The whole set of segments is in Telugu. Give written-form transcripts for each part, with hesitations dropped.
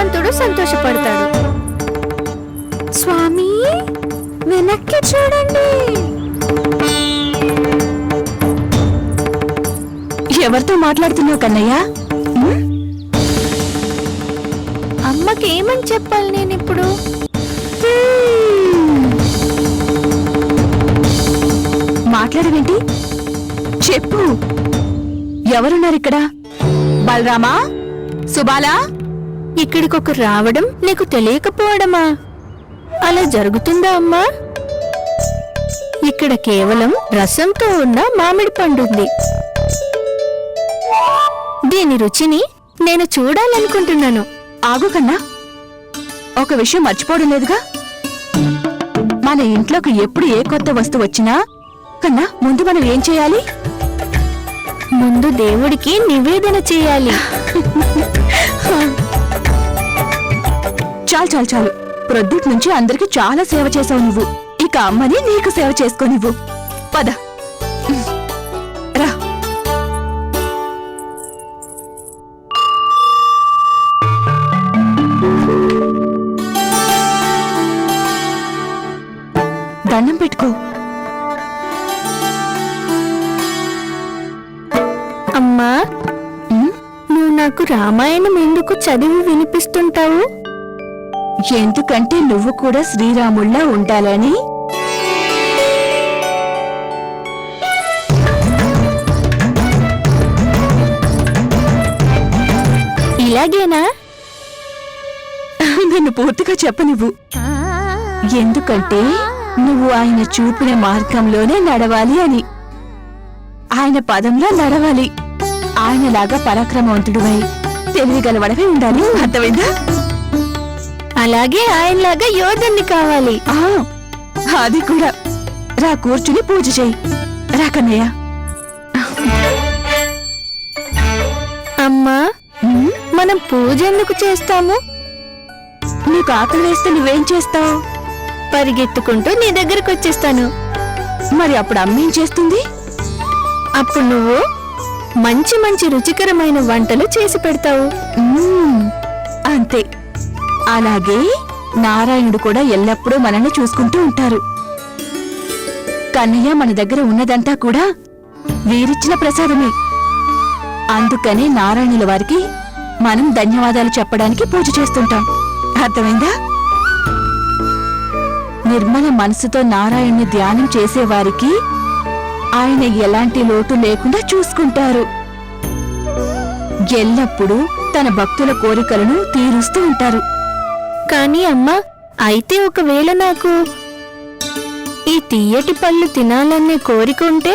భగవంతుడు సంతోషపడతాడు. స్వామి వెనక్కి చూడండి. ఎవరితో మాట్లాడుతున్నావు కన్నయ్య? అమ్మకి ఏమని చెప్పాలి నేనిప్పుడు? మాట్లాడవేంటి? చెప్పు. ఎవరున్నారు ఇక్కడ? బలరామా, సుబాలా? ఇక్కడికొక రావడం నీకు తెలియకపోవడమా? అలా జరుగుతుందా అమ్మా? ఇక్కడ కేవలం రసంతో ఉన్న మామిడి పండుంది. దీని రుచిని నేను చూడాలనుకుంటున్నాను. ఆగు కన్నా, ఒక విషయం మర్చిపోవడం లేదుగా. మన ఇంట్లోకి ఎప్పుడు ఏ కొత్త వస్తువు వచ్చినా కన్నా ముందు మనం ఏం చేయాలి? ముందు దేవుడికి నివేదన చేయాలి. చాలు చాలు చాలు. ప్రొద్దుటి నుంచి అందరికి చాలా సేవ చేసావు నువ్వు. ఇక అమ్మని నీకు సేవ చేసుకో నువ్వు. పద రా. దండం పెట్టుకో. అమ్మా, నువ్వు నాకు రామాయణం ఎందుకు చదివి వినిపిస్తుంటావు? ఎందుకంటే నువ్వు కూడా శ్రీరాముళ్ళ ఉండాలని. ఇలాగేనా? నన్ను పూర్తిగా చెప్పనివ్వు. ఎందుకంటే నువ్వు ఆయన చూపిన మార్గంలోనే నడవాలి అని. ఆయన పదంలో నడవాలి. ఆయనలాగా పరాక్రమవంతుడివై తెలివిగలవడవే ఉండాలి. అర్థమైందా? అలాగే ఆయనలాగా యోధుణ్ణి కావాలి. అది కూడా. రా, కూర్చుని పూజ చేయి. రా కన్నయ్య. అమ్మా, మనం పూజ ఎందుకు చేస్తాము? నీకు ఆకలి వేస్తే నువ్వేం చేస్తావు? పరిగెత్తుకుంటూ నీ దగ్గరకు వచ్చేస్తాను. మరి అప్పుడు అమ్మేం చేస్తుంది? అప్పుడు నువ్వు మంచి మంచి రుచికరమైన వంటలు చేసి పెడతావు. అంతే. అలాగే నారాయణుడు కూడా ఎల్లప్పుడూ మనల్ని చూసుకుంటూ ఉంటారు. కన్నయ్య మన దగ్గర ఉన్నదంతా కూడా వీరిచ్చిన ప్రసాదమే. అందుకనే నారాయణుల వారికి మనం ధన్యవాదాలు చెప్పడానికి పూజ చేస్తుంటాం. అర్థమైందా? నిర్మల మనసుతో నారాయణ్ణి ధ్యానం చేసేవారికి ఆయన ఎలాంటి లోటు లేకుండా చూసుకుంటారు. ఎల్లప్పుడూ తన భక్తుల కోరికలను తీరుస్తూ ఉంటారు. కానీ అమ్మా, అయితే ఒకవేళ నాకు ఈ తీయటి పళ్ళు తినాలనే కోరిక ఉంటే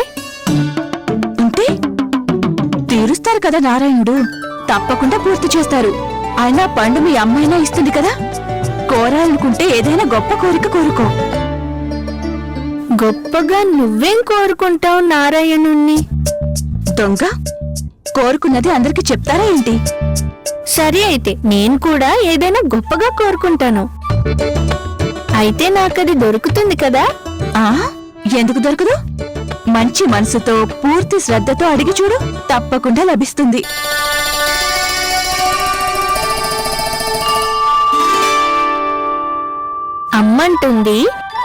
తీరుస్తారు కదా నారాయణుడు. తప్పకుండా పూర్తి చేస్తారు. ఆయన పండు మీ అమ్మైనా ఇస్తుంది కదా. కోరాలనుకుంటే ఏదైనా గొప్ప కోరిక కోరుకో. గొప్పగా నువ్వేం కోరుకుంటావు నారాయణుణ్ణి? దొంగ, కోరుకున్నది అందరికి చెప్తారా ఏంటి? సరే, అయితే నేను కూడా ఏదైనా గొప్పగా కోరుకుంటాను. అయితే నాకది దొరుకుతుంది కదా? ఎందుకు దొరకదు? మంచి మనసుతో పూర్తి శ్రద్ధతో అడిగి చూడు, తప్పకుండా లభిస్తుంది. అమ్మంటుంది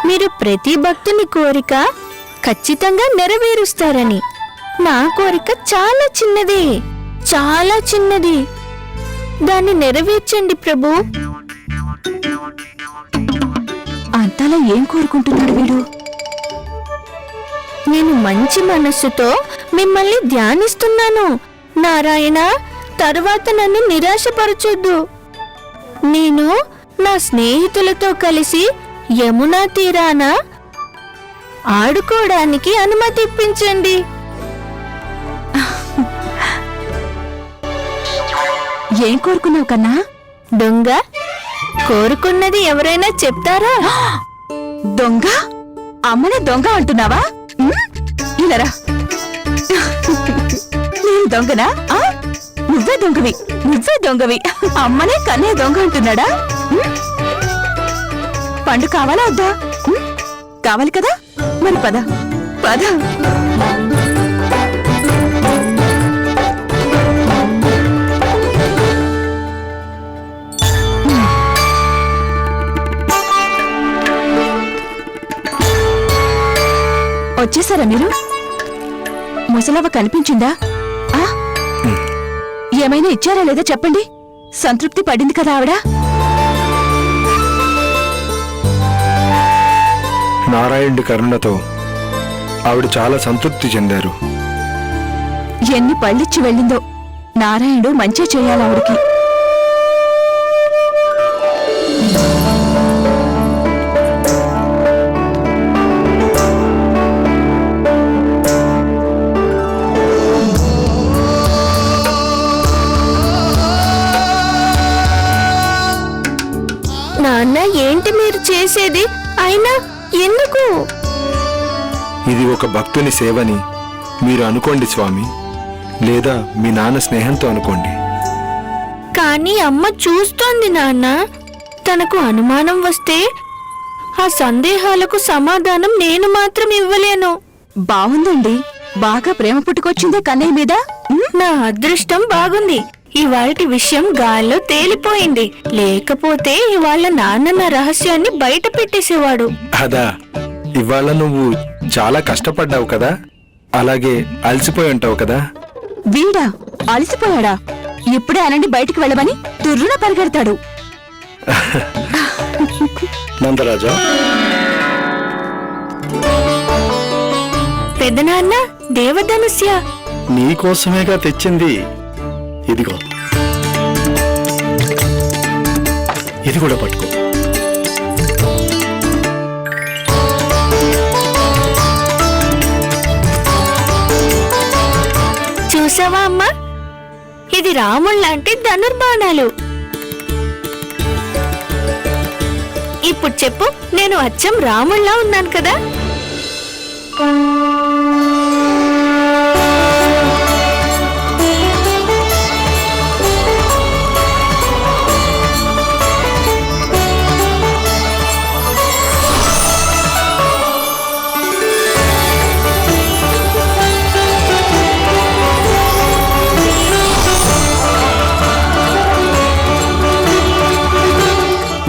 మీరు ప్రతి భక్తుని కోరిక ఖచ్చితంగా నెరవేరుస్తారని. నా కోరిక చాలా చిన్నది, చాలా చిన్నది. దాన్ని నెరవేర్చండి ప్రభు. అంతలా ఏం కోరుకుంటున్నాడు వీడు? నేను మంచి మనస్సుతో మిమ్మల్ని ధ్యానిస్తున్నాను నారాయణ. తరువాత నన్ను నిరాశపరచొద్దు. నేను నా స్నేహితులతో కలిసి యమునా తీరాన ఆడుకోవడానికి అనుమతి ఇప్పించండి. ఏం కోరుకున్నావు కన్నా? దొంగ, కోరుకున్నది ఎవరైనా చెప్తారా? దొంగ? అమ్మనే దొంగ అంటున్నావా? ఇలారా. నేను దొంగనా? నువ్వే దొంగవి, నువ్వే దొంగవి. అమ్మనే కన్నే దొంగ అంటున్నాడా? పండు కావాలా వద్దా? కావాలి కదా, మరి పద పద. వచ్చేసారా మీరు? ముసలవ్వ కనిపించిందా? ఆ? ఏమైనా ఇచ్చారా లేదా చెప్పండి. సంతృప్తి పడింది కదా ఆవిడ? నారాయణుడి కరుణతో ఆవిడ చాలా సంతృప్తి చెందారు. ఎన్ని పళ్ళిచ్చి వెళ్ళిందో. నారాయణుడు మంచి చేయాలి ఆవిడికి. నాన్న, ఏంటి మీరు చేసేది? అయినా ఎందుకు? ఇది ఒక భక్తుని సేవని మీరు అనుకోండి స్వామి, లేదా మీ నాన్న స్నేహంతో అనుకోండి. కానీ అమ్మ చూస్తోంది నాన్న. తనకు అనుమానం వస్తే ఆ సందేహాలకు సమాధానం నేను మాత్రం ఇవ్వలేను. బావుందండి. బాగా ప్రేమ పుట్టుకొచ్చిందే కన్నయ్య మీద. నా అదృష్టం బాగుంది. ఇవాల్టి విషయం గాల్లో తేలిపోయింది. లేకపోతే ఇవాళ నాన్న నా రహస్యాన్ని బయట పెట్టేసేవాడు. అదా, ఇవాళ నువ్వు చాలా కష్టపడ్డావు కదా, అలాగే అలసిపోయి ఉంటావు కదా. వీడా అలసిపోయాడా? ఇప్పుడే అనండి బయటికి వెళ్ళమని తుర్రున పరిగెడతాడు. నందరాజా, పెదనాన్న, దేవధనుస్య నీకోసమేగా తెచ్చింది. ఇదిగో, ఇది కూడా పట్టుకో. చూసావా అమ్మా, ఇది రాముళ్లాంటి ధనుర్బాణాలు. ఇప్పుడు చెప్పు, నేను అచ్చం రాముళ్లా ఉన్నాను కదా?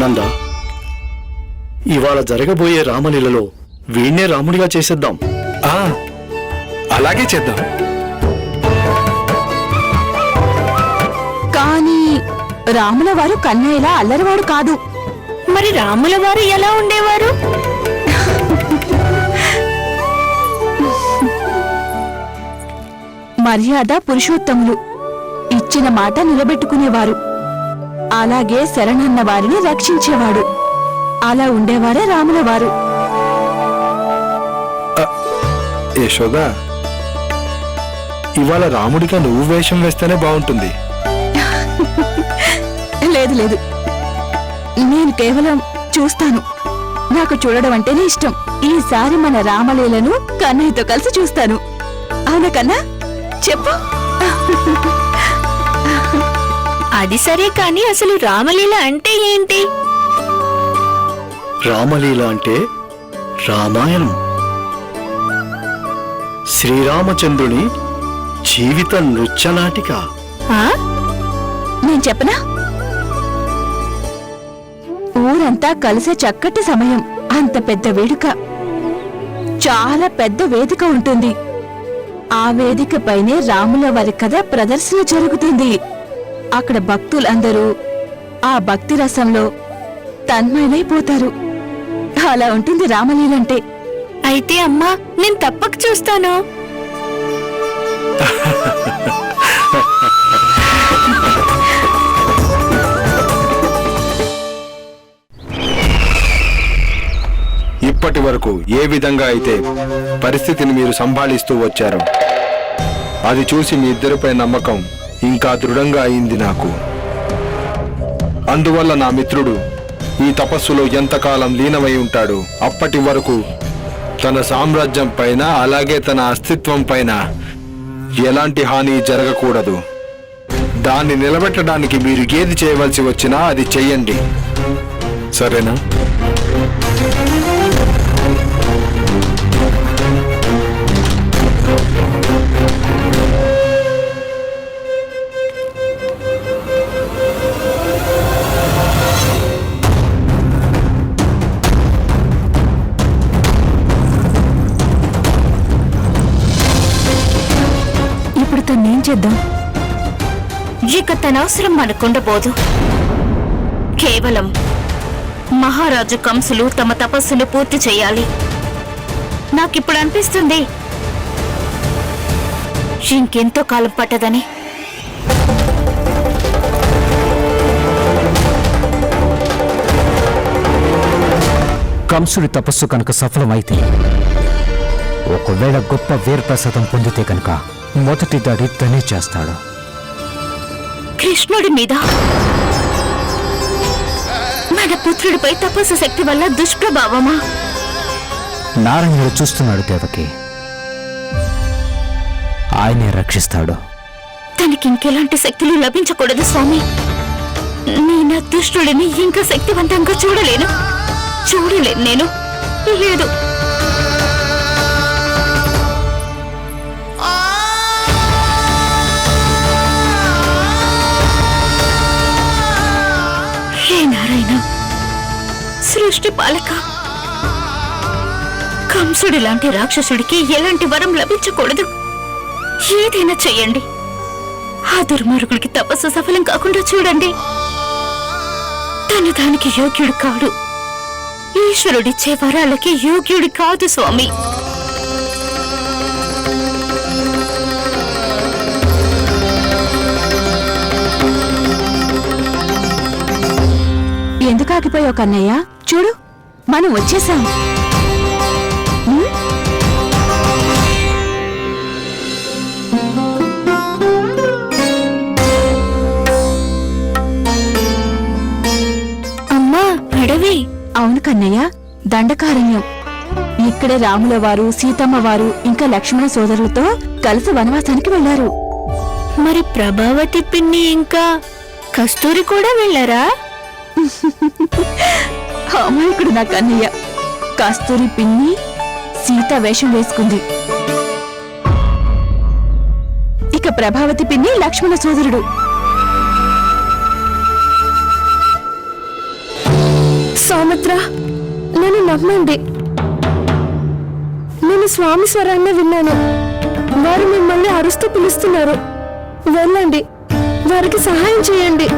నంద, ఇవాళ జరగబోయే రామలీలలో వీణ్ణే రాముడిగా చేసేద్దాం. అలాగే చేద్దాం. కానీ రాముల వారు కన్నయ్యలా అల్లరివాడు కాదు. మరి రాముల వారు ఎలా ఉండేవారు? మర్యాద పురుషోత్తములు. ఇచ్చిన మాట నిలబెట్టుకునేవారు. అలాగే శరణన్న వారిని రక్షించేవాడు. అలా ఉండేవారే రాముల వారు. యశోదా, ఇవాళ రాముడిగా నువ్వు వేషం వేస్తేనే బాగుంటుంది. లేదు లేదు, నేను కేవలం చూస్తాను. నాకు చూడడం అంటేనే ఇష్టం. ఈసారి మన రామలీలను కన్నయ్యతో కలిసి చూస్తాను. అవునా కన్నా? చెప్పు. అది సరే, కానీ అసలు రామలీల అంటే ఏంటి? రామలీల అంటే రామాయణం. శ్రీరామచంద్రుని జీవిత నృత్యనాటిక. ఆ? నేను చెప్పనా? ఊరంతా కలిసే చక్కటి సమయం. అంత పెద్ద వేడుక. చాలా పెద్ద వేదిక ఉంటుంది. ఆ వేదిక పైనే రాముల వారి కథ ప్రదర్శన జరుగుతుంది. అక్కడ భక్తులందరూ ఆ భక్తి రసంలో తన్మయమైపోతారు. అలా ఉంటుంది రామలీలంటే. అయితే అమ్మా, నేను తప్పక చూస్తాను. ఇప్పటి వరకు ఏ విధంగా అయితే పరిస్థితిని మీరు సంభాళిస్తూ వచ్చారో అది చూసి మీ ఇద్దరిపై నమ్మకం ఇంకా దృఢంగా అయింది నాకు. అందువల్ల నా మిత్రుడు ఈ తపస్సులో ఎంతకాలం లీనమై ఉంటాడు, అప్పటి వరకు తన సామ్రాజ్యం పైన అలాగే తన అస్తిత్వం పైన ఎలాంటి హాని జరగకూడదు. దాన్ని నిలబెట్టడానికి మీరు ఏది చేయవలసి వచ్చినా అది చెయ్యండి, సరేనా? తన్నేం చేద్దాం? ఇక తన అవసరం మనకుండబోదు. కేవలం మహారాజు కంసులు తమ తపస్సును పూర్తి చేయాలి. నాకిప్పుడు అనిపిస్తుంది ఇంకెంతో కాలం పట్టదని. కంసుడి తపస్సు కనుక సఫలమైతే, ఒకవేళ గొప్ప వీరప్రసాదం పొందితే కనుక మొదటి దాడి తనే చేస్తాడు. కృష్ణుడి మీద మన పుత్రుడిపై తపస్సు శక్తి వల్ల దుష్ప్రభావమా? నారాయణుడు చూస్తున్నాడు దేవకి. ఆయనే రక్షిస్తాడు. తనకింకెలాంటి శక్తులు లభించకూడదు స్వామి. నేను దుష్టుడిని ఇంకా శక్తివంతంగా చూడలేను నేను. లేదు, హే నారాయణ, సృష్టి పాలక, కంసుడి లాంటి రాక్షసుడికి ఎలాంటి వరం లభించకూడదు. ఏదైనా చెయ్యండి. ఆ దుర్మార్గుడికి తపస్సు సఫలం కాకుండా చూడండి. తను దానికి యోగ్యుడు కాడు. ఈశ్వరుడిచ్చే వరాలకి యోగ్యుడు కాదు స్వామి. ఎందుకు ఆగిపోయావు కన్నయ్య? చూడు, మనం వచ్చేసాం. అమ్మా, అడవి. అవును కన్నయ్య, దండకారణ్యం. ఇక్కడే రాముల వారు, సీతమ్మ వారు ఇంకా లక్ష్మణ సోదరులతో కలిసి వనవాసానికి వెళ్లారు. మరి ప్రభావతి పిన్ని ఇంకా కస్తూరి కూడా వెళ్ళారా? అమాయకుడు నా కన్నయ్య. కస్తూరి పిన్ని సీత వేషం వేసుకుంది. ఇక ప్రభావతి పిన్ని లక్ష్మణ సోదరుడు. సౌమిత్ర, నన్ను నమ్మండి. నేను స్వామి స్వరాన్ని విన్నాను. వారు మిమ్మల్ని అరుస్తూ పిలుస్తున్నారు. వెళ్ళండి, వారికి సహాయం చేయండి.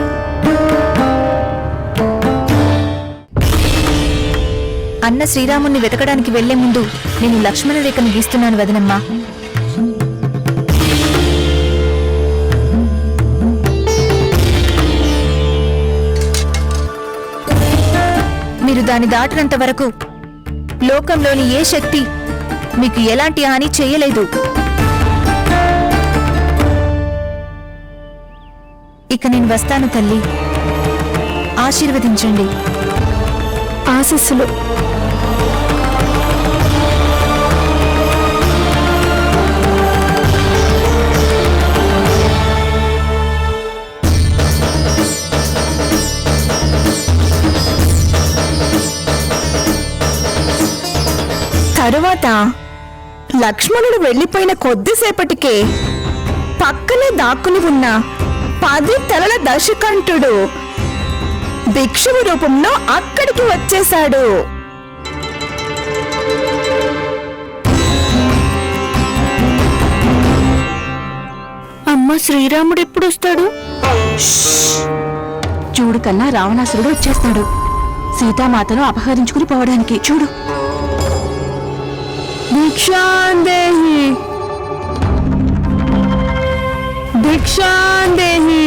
అన్న శ్రీరాముణ్ణి వెతకడానికి వెళ్లే ముందు నేను లక్ష్మణ రేఖను గీస్తున్నాను వదనమ్మా. మీరు దాన్ని దాటినంత వరకు లోకంలోని ఏ శక్తి మీకు ఎలాంటి హాని చేయలేదు. ఇక నేను వస్తాను తల్లి, ఆశీర్వదించండి. ఆశీస్సులు. తరువాత లక్ష్మణుడు వెళ్లిపోయిన కొద్దిసేపటికే పక్కనే దాక్కుని ఉన్న 10 తలల దశకంఠుడు భిక్షువు రూపంలో అక్కడికి వచ్చేశాడు. అమ్మ, శ్రీరాముడు ఎప్పుడు వస్తాడు? చూడు కన్నా, రావణాసురుడు వచ్చేస్తాడు సీతామాతను అపహరించుకుని పోవడానికి. చూడు. భిక్షాందేహి, భిక్షాందేహి.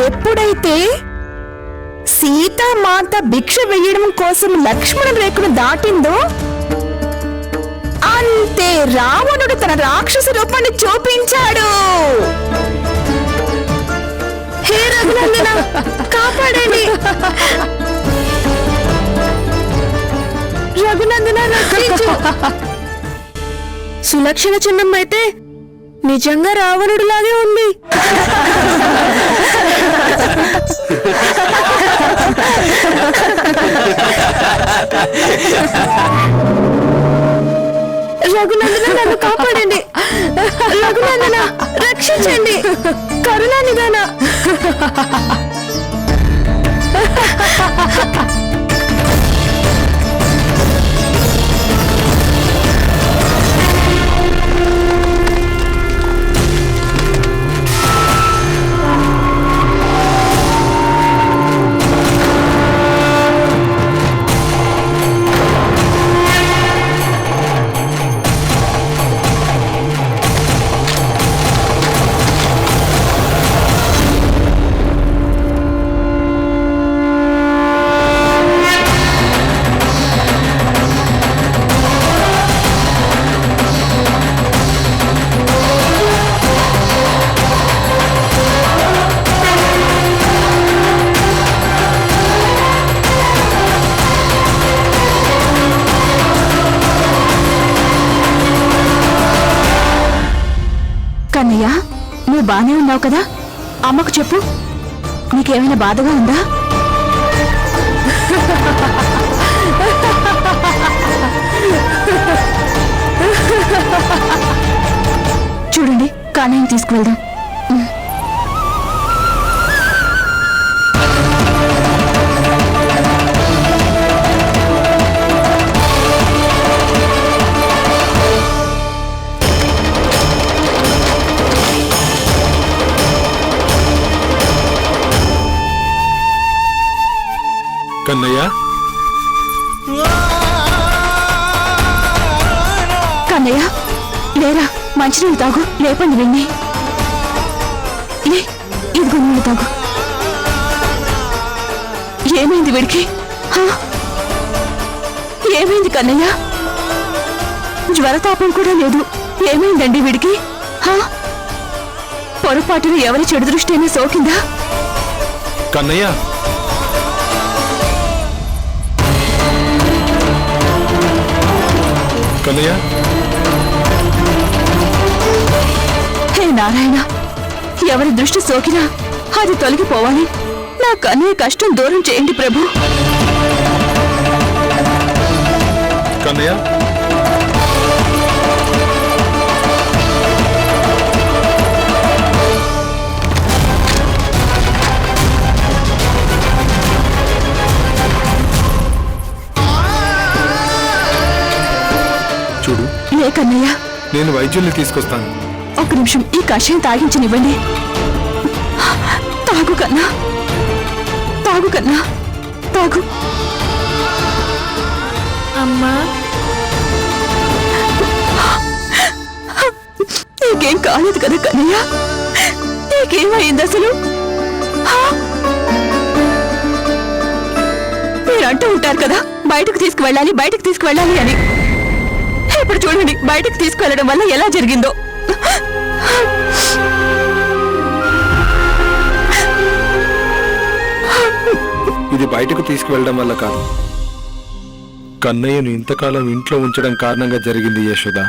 ఎప్పుడైతే సీతామాత భిక్ష వేయడం కోసం లక్ష్మణ రేఖను దాటిందో అంతే రావణుడు తన రాక్షస రూపాన్ని చూపించాడు. హే రఘునందన, కాపాడండి. రఘునందన, రక్షించు. సులక్షణ చిహ్నం అయితే నిజంగా రావణుడు లాగే ఉంది. ఇప్పుడు బానే ఉన్నావు కదా? అమ్మకు చెప్పు, నీకేమైనా బాధగా ఉందా? చూడండి, కన్నయ్యని తీసుకువెళ్దాం. కన్నయ్య, కన్నయ్య లేరా, మంచినీళ్ళు తాగు. లేపండి వెండి. లే, ఇదిగో నీళ్ళు తాగు. ఏమైంది వీడికి? హా? ఏమైంది కన్నయ్య? జ్వరతాపం కూడా లేదు. ఏమైందండి వీడికి? హా? పొరపాటున ఎవరి చెడు దృష్టి అయినా సోకిందా? కన్నయ్య, కన్నయ్య, హే నారాయణ, ఎవరి దృష్టి సోకినా అది తొలగిపోవాలి. నా కన్నయ్య కష్టం దూరం చేయండి ప్రభు. కన్నయ్య, చూడు, లే కన్నయ్య, నేను వైద్యుల్ని తీసుకొస్తాను. ఒక్క నిమిషం ఈ కషాయం తాగించనివ్వండి. తాగు కన్నా, తాగు కన్నా, తాగు. అమ్మా, నీకేం కాలేదు కదా కన్నయ్య? నీకేమైంది అసలు? మీరు అంటూ ఉంటారు కదా, బయటకు తీసుకువెళ్ళాలి, బయటకు తీసుకువెళ్ళాలి అని. ఇప్పుడు చూడండి, బయటకు తీసుకువెళ్ళడం వల్ల ఎలా జరిగిందో. ఇది బయటకు తీసుకువెళ్ళడం వల్ల కాదు, కన్నయ్యను ఇంతకాలం ఇంట్లో ఉంచడం కారణంగా జరిగింది యశోద.